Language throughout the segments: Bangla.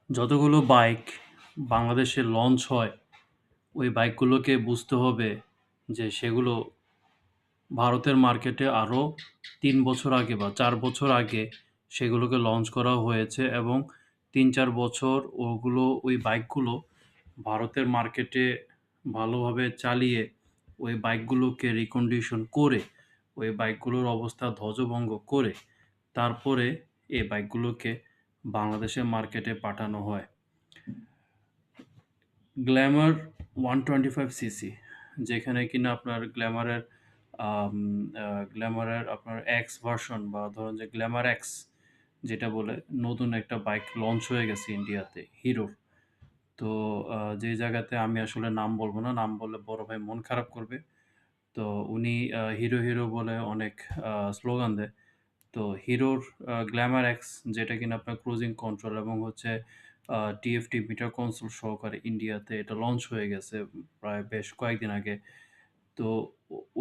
যতগুলো বাইক বাংলাদেশে লঞ্চ হয়, ওই বাইকগুলোকে বুঝতে হবে যে সেগুলো ভারতের মার্কেটে আরও ৩ বছর আগে বা ৪ বছর আগে সেগুলোকে লঞ্চ করা হয়েছে এবং ৩-৪ বছর ওই বাইকগুলো ভারতের মার্কেটে ভালোভাবে চালিয়ে ওই বাইকগুলোকে রিকন্ডিশন করে, ওই বাইকগুলোর অবস্থা ধ্বজভঙ্গ করে, তারপরে এই বাইকগুলোকে বাংলাদেশের মার্কেটে পাঠানো হয়। গ্ল্যামার 125 সিসি যেখানে কিনা আপনার আম গ্ল্যামারের আপনার এক্স ভার্সন বা ধরুন যে গ্ল্যামার এক্স যেটা বলে নতুন একটা বাইক লঞ্চ হয়ে গেছে ইন্ডিয়াতে হিরোর। তো যে জায়গাতে আমি আসলে নাম বলব না, নাম বললে বড় ভাই মন খারাপ করবে। তো উনি হিরো, হিরো বলে অনেক স্লোগান দেয়। তো হিরোর গ্ল্যামার এক্স যেটা কিনা আপনার ক্রুজিং কন্ট্রোল এবং হচ্ছে টিএফটি মিটার কনসোল সহকারে ইন্ডিয়াতে এটা লঞ্চ হয়ে গেছে প্রায় বেশ কয়েকদিন আগে। তো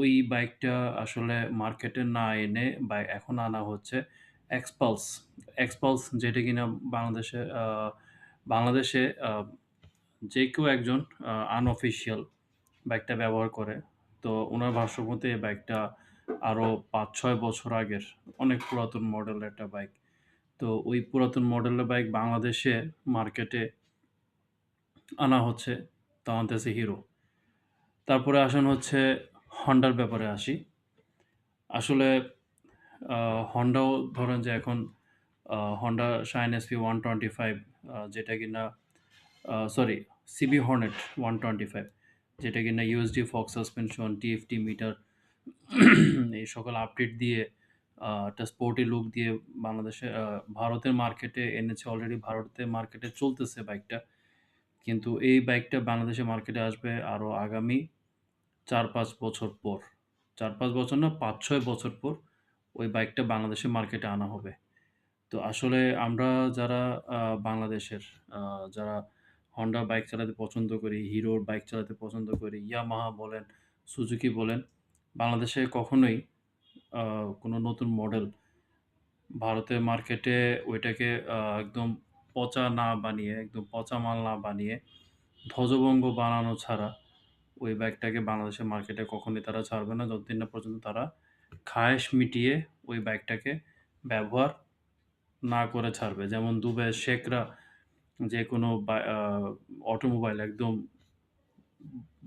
ওই বাইকটা আসলে মার্কেটে না এনে এখন আনা হচ্ছে এক্সপালস। এক্সপালস যেটা কিনা বাংলাদেশে যে কেউ একজন আনঅফিসিয়াল বাইকটা ব্যবহার করে। তো উনার ভাষ্যমতে এই বাইকটা আরও ৫-৬ বছর আগের অনেক পুরাতন মডেলের একটা বাইক। তো ওই পুরাতন মডেলের বাইক বাংলাদেশে মার্কেটে আনা হচ্ছে, তা আনতেছে হিরো। তারপরে আসেন হচ্ছে হন্ডার ব্যাপারে আসি। আসলে হন্ডাও ধরেন যে এখন হন্ডা শাইন এসপি 125 যেটা কিনা সরি সিবি হর্নেট 125 যেটা কিনা USD Fox suspension, TFT metre এই সকল আপডেট দিয়ে একটা স্পোর্টি লুক দিয়ে ভারতের মার্কেটে এনেছে অলরেডি ভারতের মার্কেটে চলতেছে বাইকটা। কিন্তু এই বাইকটা বাংলাদেশের মার্কেটে আসবে আরও আগামী ৪-৫ বছর পর। ৪-৫ বছর না ৫-৬ বছর পর ওই বাইকটা বাংলাদেশের মার্কেটে আনা হবে। তো আসলে আমরা যারা আ বাংলাদেশের আ যারা Honda বাইক চালাতে পছন্দ করি, Hero র বাইক চালাতে পছন্দ করি, Yamaha বলেন, Suzuki বলেন, বাংলাদেশে কখনোই আ কোনো নতুন মডেল ভারতের মার্কেটে ওইটাকে একদম পচা না বানিয়ে, একদম পচা মাল না বানিয়ে ধ্বজভঙ্গ বানানো ছাড়া ওই বাইকটাকে বাংলাদেশের মার্কেটে কখনোই তারা ছাড়বে না যতদিন না পর্যন্ত তারা খায়েশ মিটিয়ে ওই বাইকটাকে ব্যবহার না করে ছাড়বে। যেমন দুবাইয়ের শেখরা যেকোনো অটোমোবাইল একদম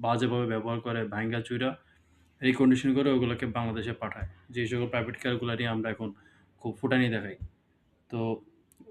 বাজেভাবে ব্যবহার করে ভাইঙ্গা-চুইরা রিকন্ডিশন করে ওগুলোকে বাংলাদেশে পাঠায়। যে সকল প্রাইভেট কারগুলা নিয়ে আমরা এখন খুব ফুটানি দেখাই। তো